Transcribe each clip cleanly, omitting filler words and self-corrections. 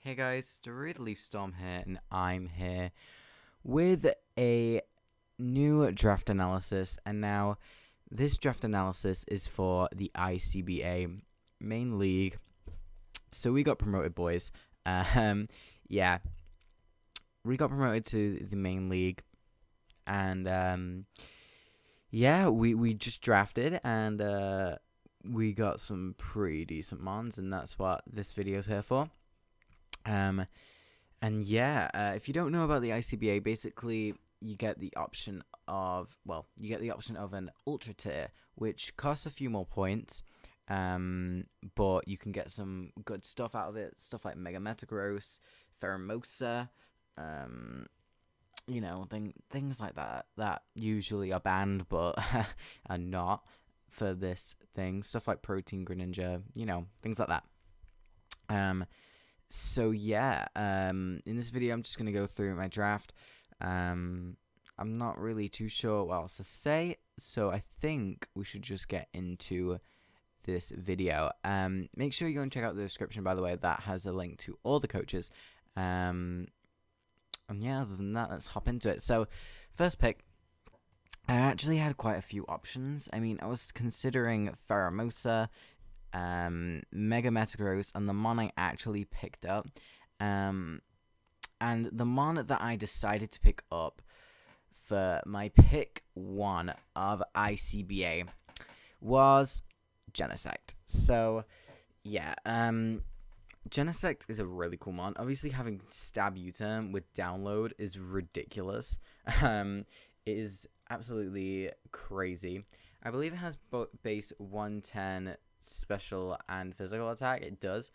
Hey guys, DarudeLeafStorm here, and I'm here with a new draft analysis. And now, this draft analysis is for the ICBA main league. So we got promoted, boys. Yeah, we got promoted to the main league, and yeah, we just drafted, and we got some pretty decent mons, and that's what this video's here for. And yeah, if you don't know about the ICBA, basically you get the option of, an ultra tier, which costs a few more points, but you can get some good stuff out of it, stuff like Mega Metagross, Pheromosa, things like that usually are banned, but are not for this thing, stuff like Protein Greninja, things like that. So yeah, in this video I'm just going to go through my draft. I'm not really too sure what else to say, so I think we should just get into this video. Make sure you go and check out the description, by the way, that has a link to all the coaches. And yeah, other than that, let's hop into it. So, first pick, I actually had quite a few options. I mean, I was considering Pheromosa, Mega Metagross, and the mon I actually picked up. And the mon that I decided to pick up for my pick 1 of ICBA was Gensect. So, yeah, Gensect is a really cool mon. Obviously, having Stab U-Turn with download is ridiculous. It is absolutely crazy. I believe it has both base 110 special and physical attack. It does.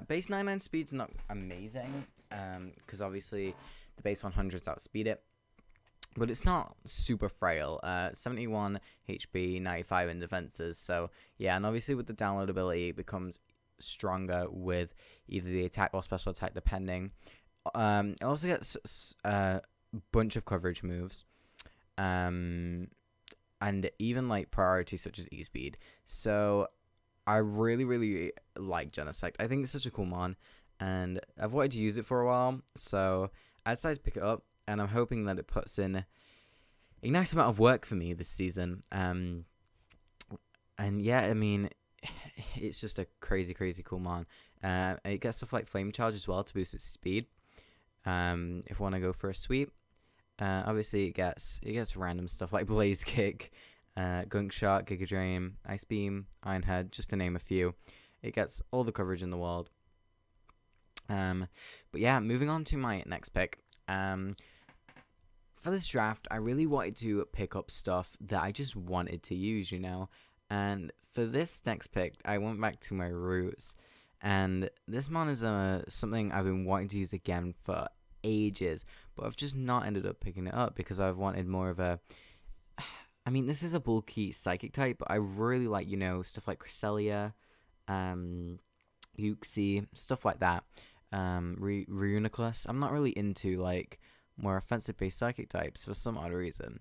Base 99 speed's not amazing, because obviously the base 100s outspeed it, but it's not super frail. 71 HP, 95 in defenses. So yeah, and obviously with the download ability, it becomes stronger with either the attack or special attack, depending. It also gets a bunch of coverage moves, and even like priority such as E-Speed. So I really, really like Gensect. I think it's such a cool mon, and I've wanted to use it for a while, so I decided to pick it up, and I'm hoping that it puts in a nice amount of work for me this season. And yeah, I mean, it's just a crazy, crazy cool mon. It gets stuff like Flame Charge as well to boost its speed. If I want to go for a sweep, obviously it gets random stuff like Blaze Kick, Gunk Shot, Giga Drain, Ice Beam, Iron Head, just to name a few. It gets all the coverage in the world. But yeah, moving on to my next pick. For this draft, I really wanted to pick up stuff that I just wanted to use, And for this next pick, I went back to my roots. And this mon is something I've been wanting to use again for ages, but I've just not ended up picking it up because I've wanted more of a... I mean, this is a bulky psychic type, but I really like, stuff like Cresselia, Uxie, stuff like that. Reuniclus. I'm not really into, more offensive-based psychic types for some odd reason.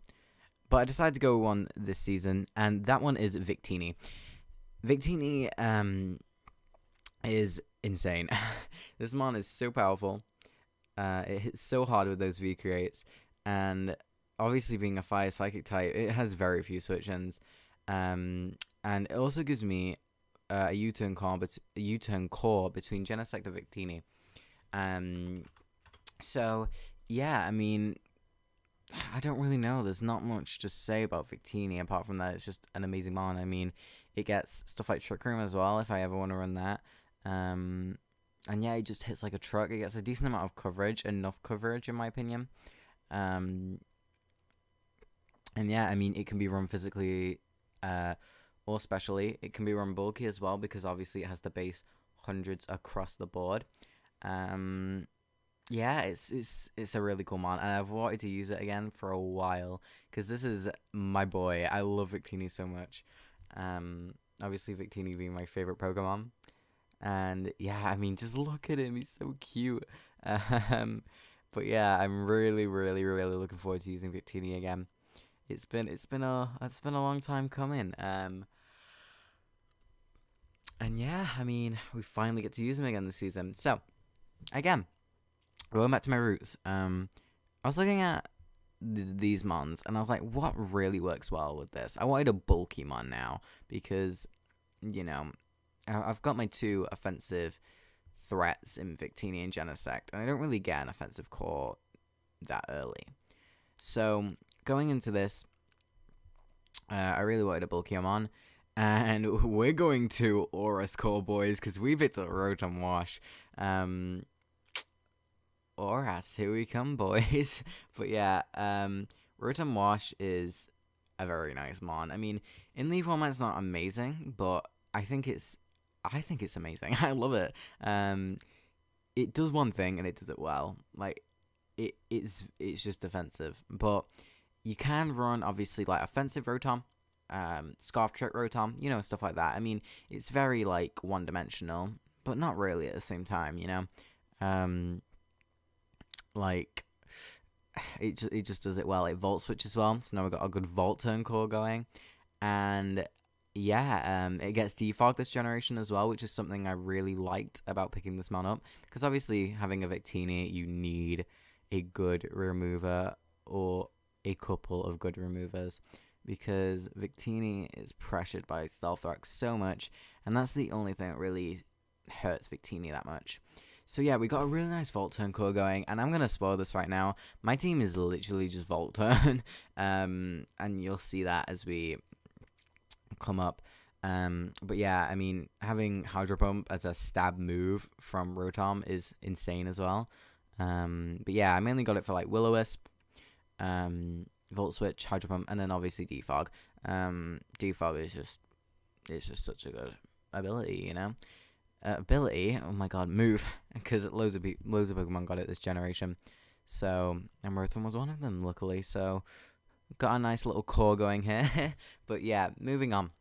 But I decided to go one this season, and that one is Victini. Victini, is insane. This mon is so powerful. It hits so hard with those V-creates, and obviously being a fire psychic type, it has very few switch-ins, and it also gives me a U-turn core between Gensect and Victini. So yeah, I mean, I don't really know. There's not much to say about Victini apart from that it's just an amazing mon. I mean, it gets stuff like Trick Room as well if I ever want to run that. And yeah, it just hits like a truck. It gets a decent amount of coverage, enough coverage in my opinion. And yeah, I mean, it can be run physically or specially. It can be run bulky as well because obviously it has the base hundreds across the board. Yeah, it's a really cool mon, and I've wanted to use it again for a while because this is my boy. I love Victini so much. Obviously Victini being my favorite Pokemon, and yeah, I mean, just look at him, he's so cute. But yeah, I'm really, really, really looking forward to using Victini again. It's been a long time coming. And yeah, I mean, we finally get to use him again this season. So again, going back to my roots, I was looking at these mons, and I was like, what really works well with this? I wanted a bulky mon now, because, you know, I've got my 2 offensive threats in Victini and Gensect, and I don't really get an offensive core that early. So, going into this, I really wanted a bulky mon, and we're going to Aura Core, boys, because we picked up Rotom Wash. Auras, here we come, boys. But yeah, Rotom Wash is a very nice mon. I mean, in Leaf format, it's not amazing, but I think it's amazing. I love it. It does one thing, and it does it well. Like, it's just defensive, but you can run obviously like offensive Rotom, Scarf Trick Rotom, you know, stuff like that. I mean, it's very like one-dimensional, but not really at the same time, you know. Like, it just does it well. It Volt Switch as well, so now we've got a good Volt turn core going, and yeah, it gets defog this generation as well, which is something I really liked about picking this mon up, because obviously having a Victini, you need a good remover or a couple of good removers, because Victini is pressured by Stealth Rock so much, and that's the only thing that really hurts Victini that much. So yeah, we got a really nice Volt Turn core going, and I'm going to spoil this right now. My team is literally just Volt Turn, and you'll see that as we come up. But yeah, I mean, having Hydro Pump as a stab move from Rotom is insane as well. But yeah, I mainly got it for like Will-O-Wisp, Volt Switch, Hydro Pump, and then obviously Defog. Defog is just such a good ability, you know. Oh my god, move, because loads of Pokemon got it this generation. So, and Rotom was one of them, luckily. So, got a nice little core going here. But yeah, moving on.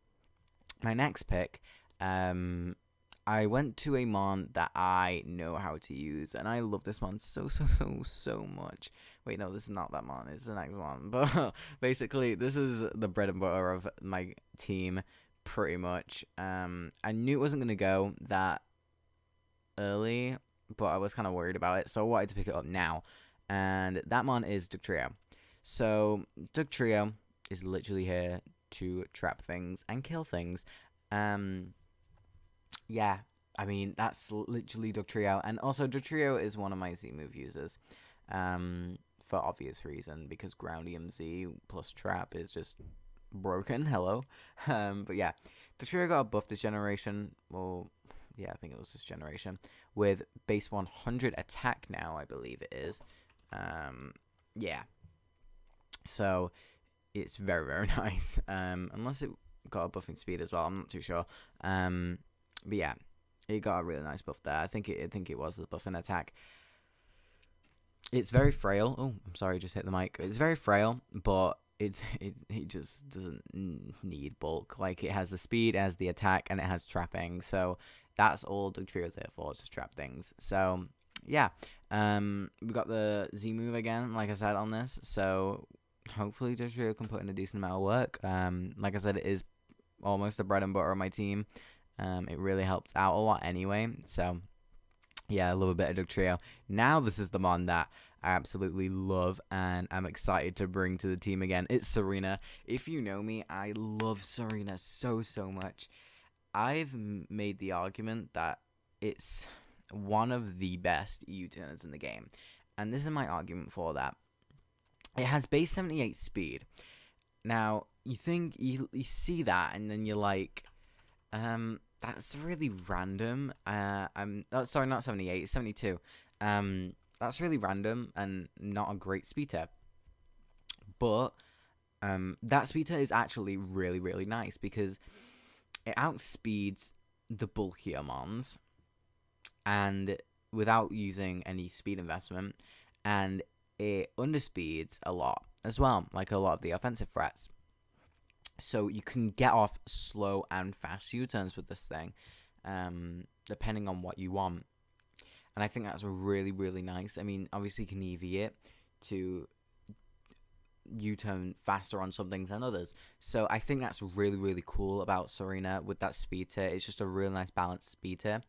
My next pick, I went to a mon that I know how to use, and I love this mon so much. Wait, no, this is not that mon, it's the next one. But basically, this is the bread and butter of my team, pretty much. I knew it wasn't going to go that early, but I was kind of worried about it, so I wanted to pick it up now. And that mon is Dugtrio. So, Dugtrio is literally here to trap things and kill things. Yeah, I mean, that's literally Dugtrio. And also, Dugtrio is one of my Z-move users. For obvious reason, because Ground EMZ plus Trap is just broken. Hello. But yeah, Dugtrio got a buff this generation. Well, yeah, I think it was this generation. With base 100 attack now, I believe it is. Yeah. So, it's very nice. Unless it got a buffing speed as well, I'm not too sure. But yeah, it got a really nice buff there. I think it was the buff in attack. It's very frail. Oh, I'm sorry, just hit the mic. It's very frail, but it just doesn't need bulk. Like, it has the speed, it has the attack, and it has trapping. So that's all Dugtrio's there for, is to trap things. So yeah, we got the Z move again, like I said, on this. So hopefully Dugtrio can put in a decent amount of work. Like I said, it is almost the bread and butter of my team. It really helps out a lot anyway. So yeah, I love a bit of Dugtrio. Now this is the mon that I absolutely love and I'm excited to bring to the team again. It's Sarina. If you know me, I love Sarina so much. I've made the argument that it's one of the best U-turners in the game. And this is my argument for that. It has base 78 speed. Now, you think, you see that and then you're like, that's really random. Sorry, not 78, it's 72. That's really random and not a great speed tier. But that speed tier is actually really nice because it outspeeds the bulkier mons and without using any speed investment, and it underspeeds a lot as well, like a lot of the offensive threats. So you can get off slow and fast U-turns with this thing, depending on what you want. And I think that's really nice. I mean, obviously you can EV it to U-turn faster on some things than others. So I think that's really cool about Sarina with that speed tier. It's just a really nice balanced speed tier.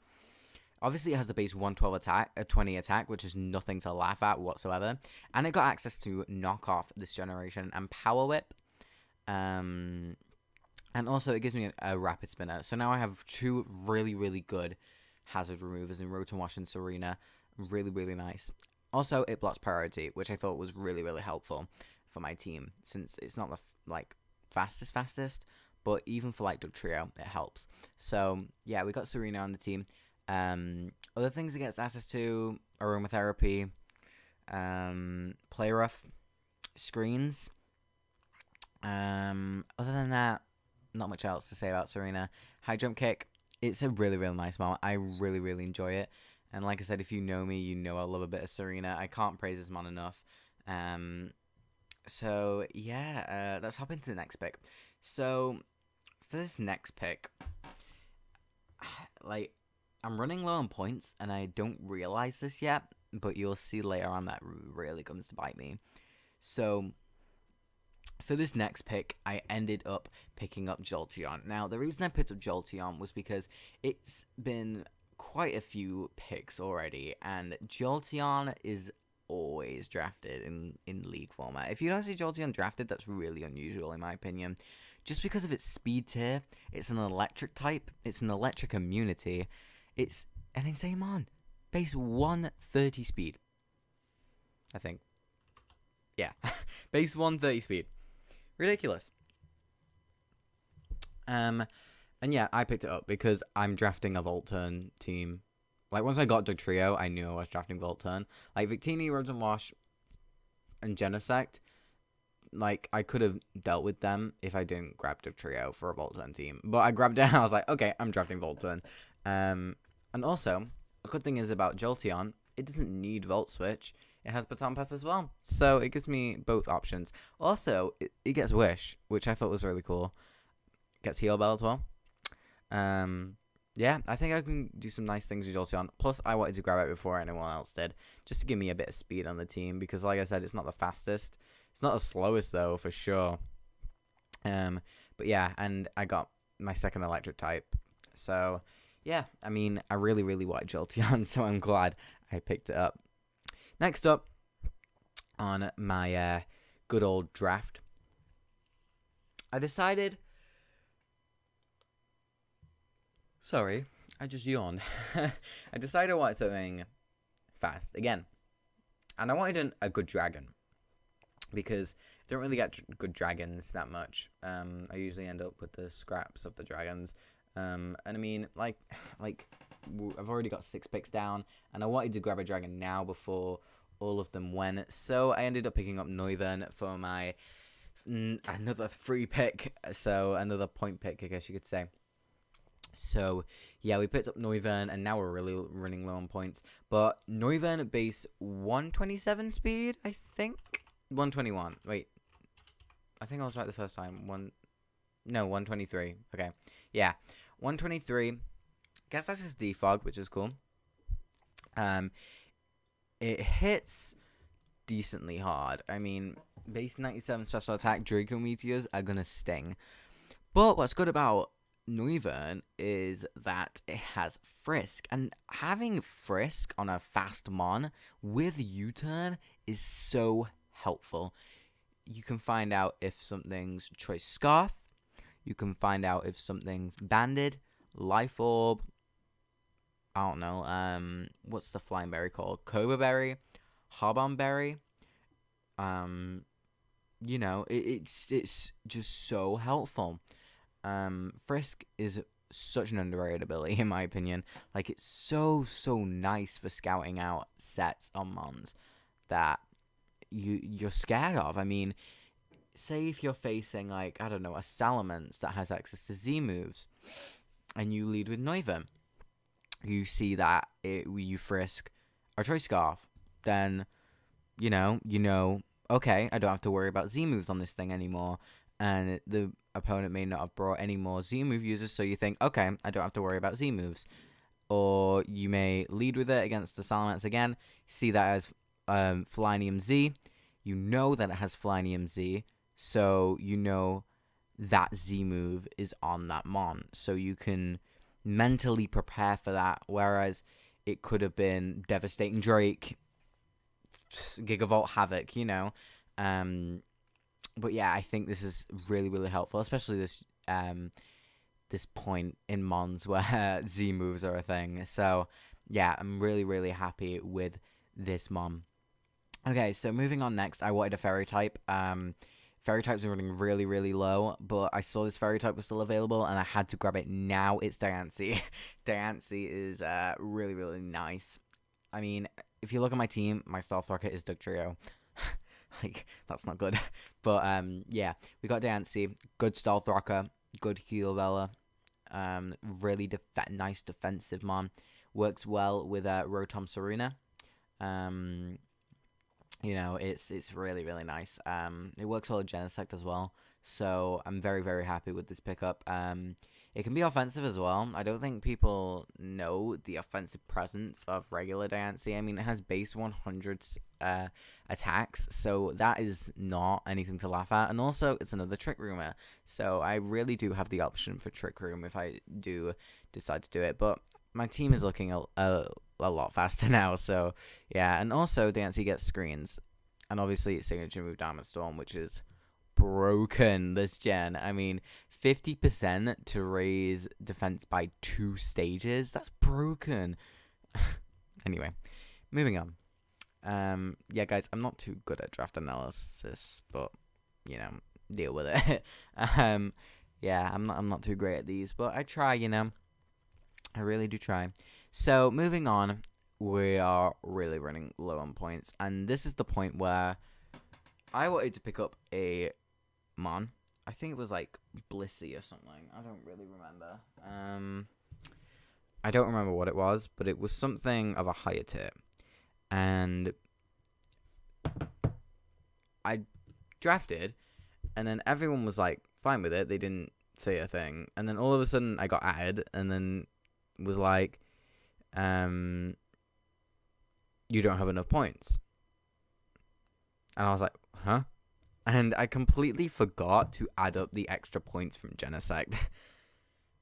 Obviously, it has the base 112 attack, a 20 attack, which is nothing to laugh at whatsoever. And it got access to Knock Off this generation and Power Whip. And also, it gives me a Rapid Spinner. So now I have 2 really, really good hazard removers in Rotom Wash and Sarina. Really, really nice. Also, it blocks priority, which I thought was really, really helpful for my team, since it's not the fastest, but even for like Dugtrio, it helps. So yeah, we got Sarina on the team. Other things it gets access to: aromatherapy, play rough, screens. Other than that, not much else to say about Sarina. High jump kick. It's a really, really nice mon. I really, really enjoy it. And like I said, if you know me, you know I love a bit of Sarina. I can't praise this mon enough. So yeah, let's hop into the next pick. So for this next pick, like, I'm running low on points, and I don't realize this yet, but you'll see later on that really comes to bite me. So for this next pick, I ended up picking up Jolteon. Now, the reason I picked up Jolteon was because it's been quite a few picks already, and Jolteon is always drafted in League format. If you don't see Jolteon drafted, that's really unusual in my opinion. Just because of its speed tier, it's an electric type, it's an electric immunity, it's an insane mon. Base 130 speed, I think. Yeah, base 130 speed. Ridiculous. And yeah, I picked it up because I'm drafting a Volturn team. Like, once I got Dugtrio, I knew I was drafting Volturn. Like, Victini, Rotom Wash, and Gensect, like, I could have dealt with them if I didn't grab Dugtrio for a Volturn team. But I grabbed it and I was like, okay, I'm drafting Volturn. And also, a good thing is about Jolteon, it doesn't need Volt Switch. It has Baton Pass as well. So it gives me both options. Also, it gets Wish, which I thought was really cool. It gets Heal Bell as well. Yeah, I think I can do some nice things with Jolteon. Plus, I wanted to grab it before anyone else did, just to give me a bit of speed on the team, because like I said, it's not the fastest. It's not the slowest, though, for sure. But yeah, and I got my second electric type. So, yeah, I mean, I really, really wanted Jolteon, so I'm glad I picked it up. Next up on my good old draft, I decided... Sorry, I just yawned. I decided I wanted something fast again. And I wanted a good dragon. Because I don't really get good dragons that much. I usually end up with the scraps of the dragons. And I mean, like I've already got 6 picks down. And I wanted to grab a dragon now before all of them went. So I ended up picking up Noivern for my another free pick. So another point pick, I guess you could say. So, yeah, we picked up Noivern, and now we're really running low on points. But Noivern base 127 speed, I think? 121. Wait. I think I was right the first time. 123. Okay. Yeah. 123. Guess that's his defog, which is cool. It hits decently hard. I mean, base 97 special attack Draco Meteors are going to sting. But what's good about Noivern is that it has Frisk, and having Frisk on a fast mon with U-turn is so helpful. You can find out if something's Choice Scarf, you can find out if something's Banded, Life Orb, I don't know, what's the flying berry called? Cobra Berry, Harbon Berry. You know, it's just so helpful. Frisk is such an underrated ability in my opinion. Like, it's so nice for scouting out sets on mons that you're scared of. I mean, say if you're facing, like, I don't know, a Salamence that has access to Z moves, and you lead with Noivern, you see that you Frisk or Choice Scarf, then you know, okay, I don't have to worry about Z moves on this thing anymore. And the opponent may not have brought any more Z move users, so you think, okay, I don't have to worry about Z moves. Or you may lead with it against the Salamence again, see that as Flynium Z. You know that it has Flynium Z, so you know that Z move is on that mon. So you can mentally prepare for that. Whereas it could have been Devastating Drake, Gigavolt Havoc, you know. But yeah, I think this is really, really helpful, especially this point in Mons where Z moves are a thing. So yeah, I'm really, really happy with this Mon. Okay, so moving on next, I wanted a Fairy type. Fairy types are running really, really low, but I saw this Fairy type was still available, and I had to grab it now. It's Diancie. Diancie is really, really nice. I mean, if you look at my team, my Stealth Rocket is Dugtrio. Like, that's not good. But, yeah, we got Diancie. Good Stealth Rocker. Good Heal Bella. Really nice defensive Mon. Works well with Rotom Sarina. You know, it's really, really nice. It works well with Gensect as well. So I'm very, very happy with this pickup. It can be offensive as well. I don't think people know the offensive presence of regular Diancie. I mean, it has base 100 attacks, so that is not anything to laugh at. And also, it's another Trick Roomer. So I really do have the option for Trick Room if I do decide to do it. But my team is looking a lot faster now, so yeah. And also, Diancie gets screens, and obviously it's signature move Diamond Storm, which is broken this gen. I mean, 50% to raise defense by 2 stages. That's broken. Anyway, moving on. Yeah, guys, I'm not too good at draft analysis, but you know, deal with it. Yeah, I'm not too great at these, but I try. You know, I really do try. So moving on, we are really running low on points, and this is the point where I wanted to pick up a Mon. I think it was like Blissey or something. I don't really remember. I don't remember what it was, but it was something of a higher tier. And I drafted, and then everyone was like fine with it. They didn't say a thing. And then all of a sudden I got added, and then was like, you don't have enough points. And I was like, huh? And I completely forgot to add up the extra points from Gensect.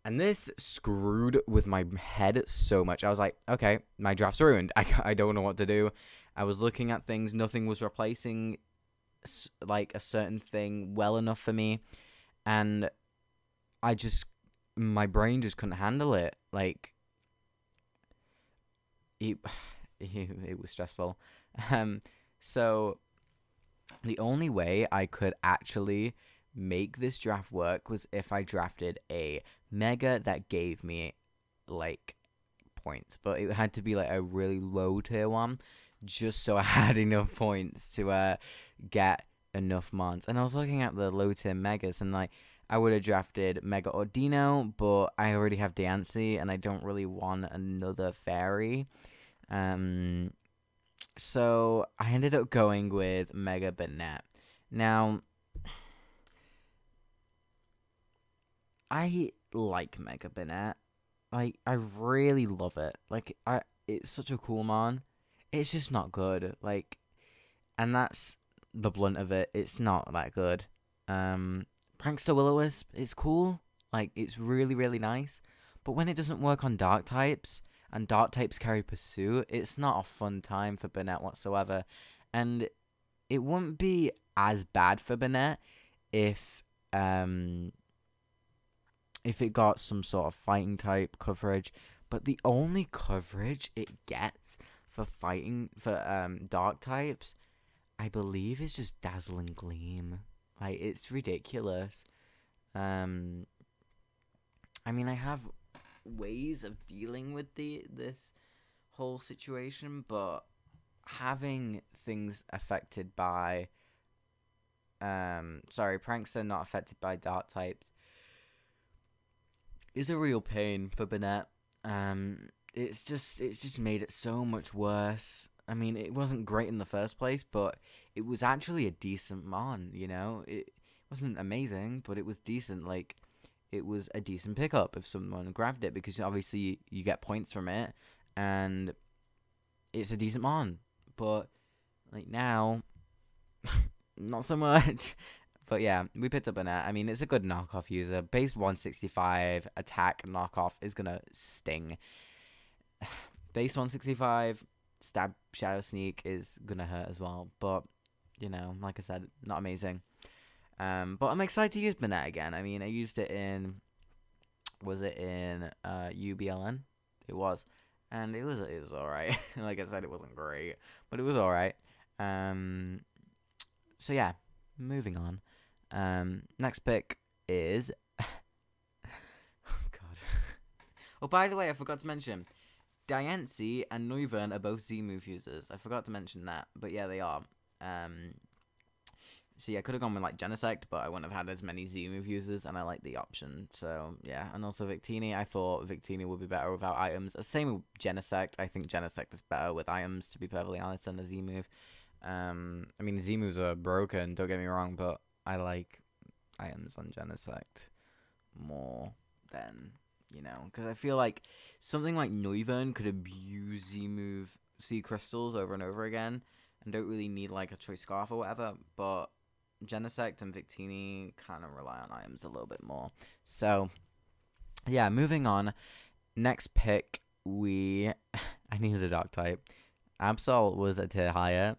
And this screwed with my head so much. I was like, okay, my draft's ruined. I don't know what to do. I was looking at things. Nothing was replacing like a certain thing well enough for me. And my brain just couldn't handle it. Like, it was stressful. So the only way I could actually make this draft work was if I drafted a Mega that gave me like points, but it had to be like a really low tier one, just so I had enough points to get enough Mons. And I was looking at the low tier Megas, and like I would have drafted Mega Ordino, but I already have Diancie, and I don't really want another fairy. So I ended up going with Mega Banette. Now, I like Mega Banette. Like, I really love it. Like, it's such a cool Mon. It's just not good. Like, and that's the blunt of it. It's not that good. Prankster Will-O-Wisp, it's cool. Like, it's really, really nice. But when it doesn't work on Dark types, and Dark types carry Pursuit, it's not a fun time for Banette whatsoever. And it wouldn't be as bad for Banette if it got some sort of fighting type coverage. But the only coverage it gets for Dark types, I believe, is just Dazzling Gleam. Like, it's ridiculous. I mean, I have ways of dealing with this whole situation, but having things affected by Prankster not affected by Dark types is a real pain for Banette. It's just made it so much worse. I mean, it wasn't great in the first place, but it was actually a decent Mon, you know? It wasn't amazing, but it was decent. Like, it was a decent pickup if someone grabbed it, because obviously you get points from it, and it's a decent Mon. But, like, now, not so much. But yeah, we picked up Banette. I mean, it's a good knockoff user. Base 165 attack knockoff is going to sting. base 165, stab Shadow Sneak is going to hurt as well. But, you know, like I said, not amazing. But I'm excited to use Banette again. I mean, I used it in... Was it in UBLN? It was. And it was alright. Like I said, it wasn't great. But it was alright. So yeah, moving on. Next pick is... oh, God. Oh, by the way, I forgot to mention... Diancie and Noivern are both Z-move users. I forgot to mention that. But yeah, they are. So yeah, I could have gone with like Gensect, but I wouldn't have had as many Z-move users, and I like the option. So yeah, and also Victini. I thought Victini would be better without items. Same with Gensect. I think Gensect is better with items, to be perfectly honest, than the Z-move. I mean, Z-moves are broken, don't get me wrong, but I like items on Gensect more than, you know, because I feel like something like Noivern could abuse Z-move C crystals over and over again, and don't really need like a choice scarf or whatever, but Gensect and Victini kind of rely on items a little bit more. So yeah, moving on. Next pick, I needed a dark type. Absol was a tier higher,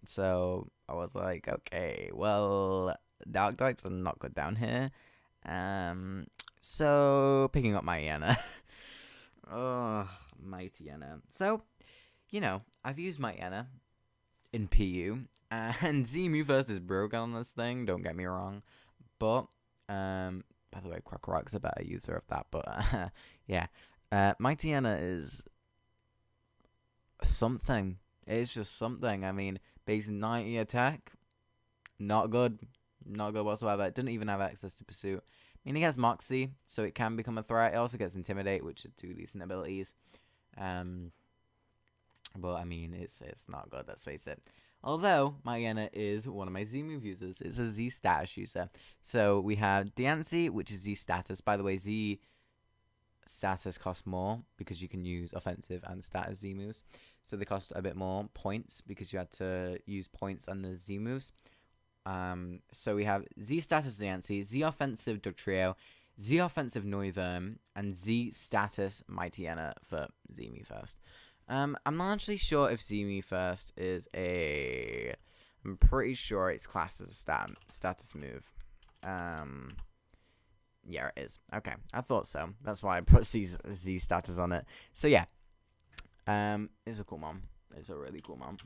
so I was like, okay, well, dark types are not good down here. So picking up my Iana. Oh, my Iana. So, you know, I've used my Iana in PU, and Z-move first is broken on this thing, don't get me wrong, but by the way, Crocorock's a better user of that, but yeah, Mighty Iana is something. It's just something. I mean, base 90 attack, not good whatsoever. It didn't even have access to Pursuit. I mean, it gets Moxie, so it can become a threat. It also gets Intimidate, which are two decent abilities. But I mean, it's not good, let's face it. Although, my Iana is one of my Z-move users. It's a Z-status user. So, we have Diancie, which is Z-status. By the way, Z-status costs more because you can use offensive and status Z-moves. So, they cost a bit more points because you had to use points on the Z-moves. So, we have Z-status Diancie, Z-offensive Dugtrio, Z-offensive Noivern, and Z-status Mighty Iana for Z-move first. I'm not actually sure if Z-Me First is a... I'm pretty sure it's classed as a status move. Yeah, it is. Okay, I thought so. That's why I put Z status on it. So, yeah. It's a cool mon. It's a really cool mon.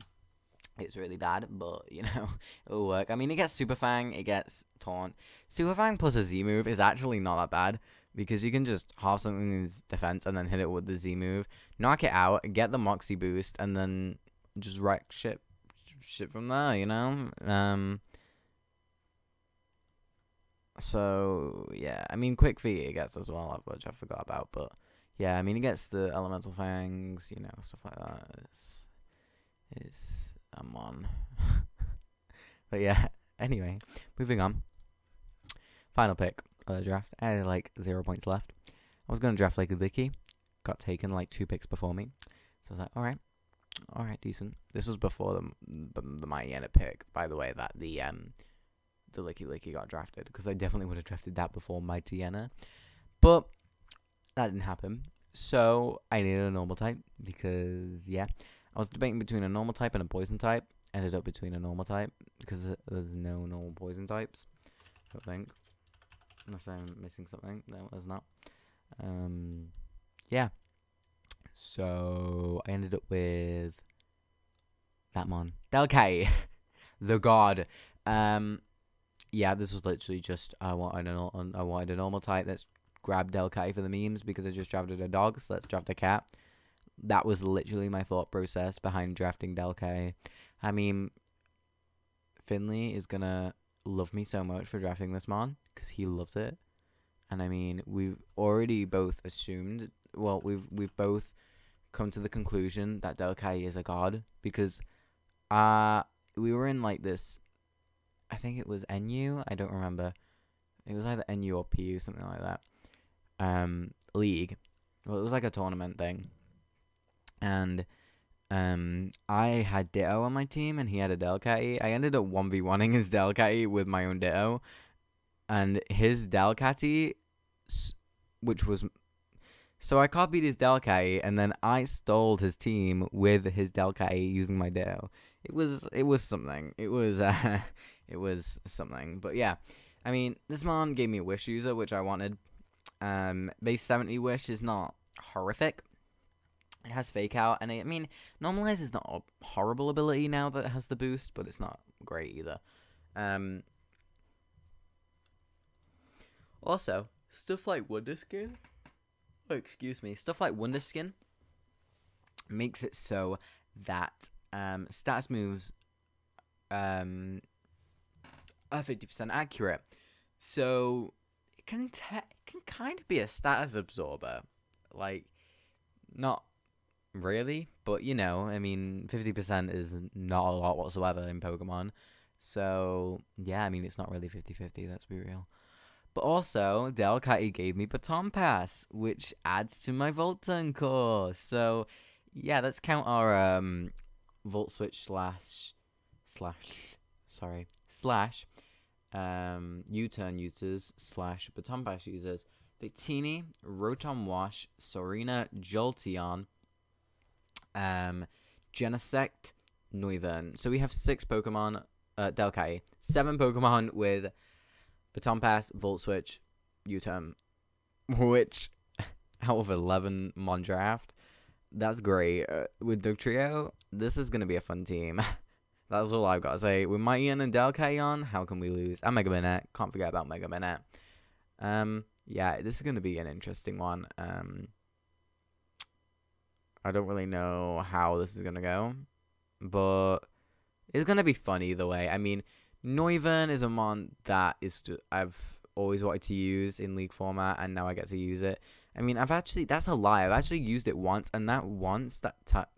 It's really bad, but, you know, it'll work. I mean, it gets Super Fang, it gets Taunt. Super Fang plus a Z move is actually not that bad, because you can just half something's defense and then hit it with the Z move, knock it out, get the Moxie boost, and then just wreck shit from there, you know? So, yeah. I mean, Quick Feet it gets as well, which I forgot about, but, yeah, I mean, it gets the Elemental Fangs, you know, stuff like that. I'm on. But, yeah, anyway, moving on. Final pick. Draft. I had like 0 points left. I was going to draft like a Licky. Got taken like 2 picks before me. So I was like, alright, decent. This was before the Mighty Iana pick, by the way, that the Licky got drafted. Because I definitely would have drafted that before Mighty Iana. But that didn't happen. So I needed a normal type. Because, yeah, I was debating between a normal type and a poison type. Ended up between a normal type. Because there's no normal poison types, I think. Unless I'm missing something. No, there's not. Yeah. So, I ended up with that mon. Delcae. The god. Yeah, this was literally just, I wanted a normal type. Let's grab Delcae for the memes because I just drafted a dog, so let's draft a cat. That was literally my thought process behind drafting Delcae. I mean, Finley is gonna love me so much for drafting this mon because he loves it, and I mean we've already both assumed, well, we've both come to the conclusion that Delcae is a god because we were in like this, I think it was NU, I don't remember, it was either NU or PU, something like that, league. Well, it was like a tournament thing, and I had Ditto on my team and he had a Delcae. I ended up 1v1ing his Delcae with my own Ditto, and his Delcae, which was So I copied his Delcae, and then I stole his team with his Delcae using my Ditto. It was something. It was it was something. But yeah, I mean, this man gave me a Wish user, which I wanted. Base 70 Wish is not horrific. It has Fake Out, and I mean, Normalize is not a horrible ability now that it has the boost, but it's not great either. Also, stuff like Wonder Skin. Oh, excuse me. Stuff like Wonder Skin makes it so that stats moves are 50% accurate. So it can kind of be a status absorber. Like, not really, but you know, I mean, 50% is not a lot whatsoever in Pokemon. So yeah, I mean, it's not really 50-50, let's be real. But also, Delcae gave me Baton Pass, which adds to my Volturn core. So yeah, let's count our Volt Switch slash U-turn users slash Baton Pass users. Victini, Rotom Wash, Sarina, Jolteon, Gensect, Noivern. So we have 6 Pokemon, Delcae. 7 Pokemon with Baton Pass, Volt Switch, U-turn. Which, out of 11 Mon Draft, that's great. With Dugtrio, this is going to be a fun team. That's all I've got to say. With Mightyena and Delcae on, how can we lose? And Mega Banette. Can't forget about Mega Banette. Yeah, this is going to be an interesting one. I don't really know how this is going to go, but it's going to be fun either way. I mean, Noivern is a mon that I've always wanted to use in League format, and now I get to use it. I mean, that's a lie. I've actually used it once, and that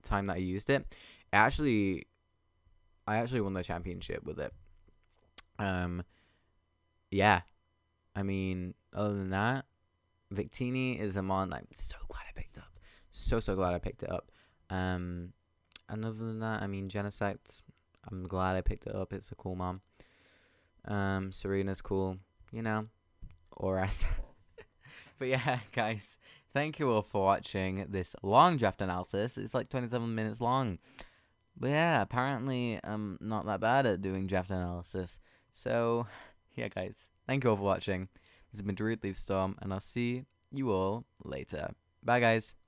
time that I used it, I actually won the championship with it. Yeah. I mean, other than that, Victini is a mon I'm so glad I picked up. So glad I picked it up. And other than that, I mean, Gensect, I'm glad I picked it up. It's a cool mon. Sarina's cool, you know, or as. But yeah, guys, thank you all for watching this long draft analysis. It's like 27 minutes long. But yeah, apparently I'm not that bad at doing draft analysis. So, yeah, guys, thank you all for watching. This has been DarudeLeafStorm, and I'll see you all later. Bye, guys.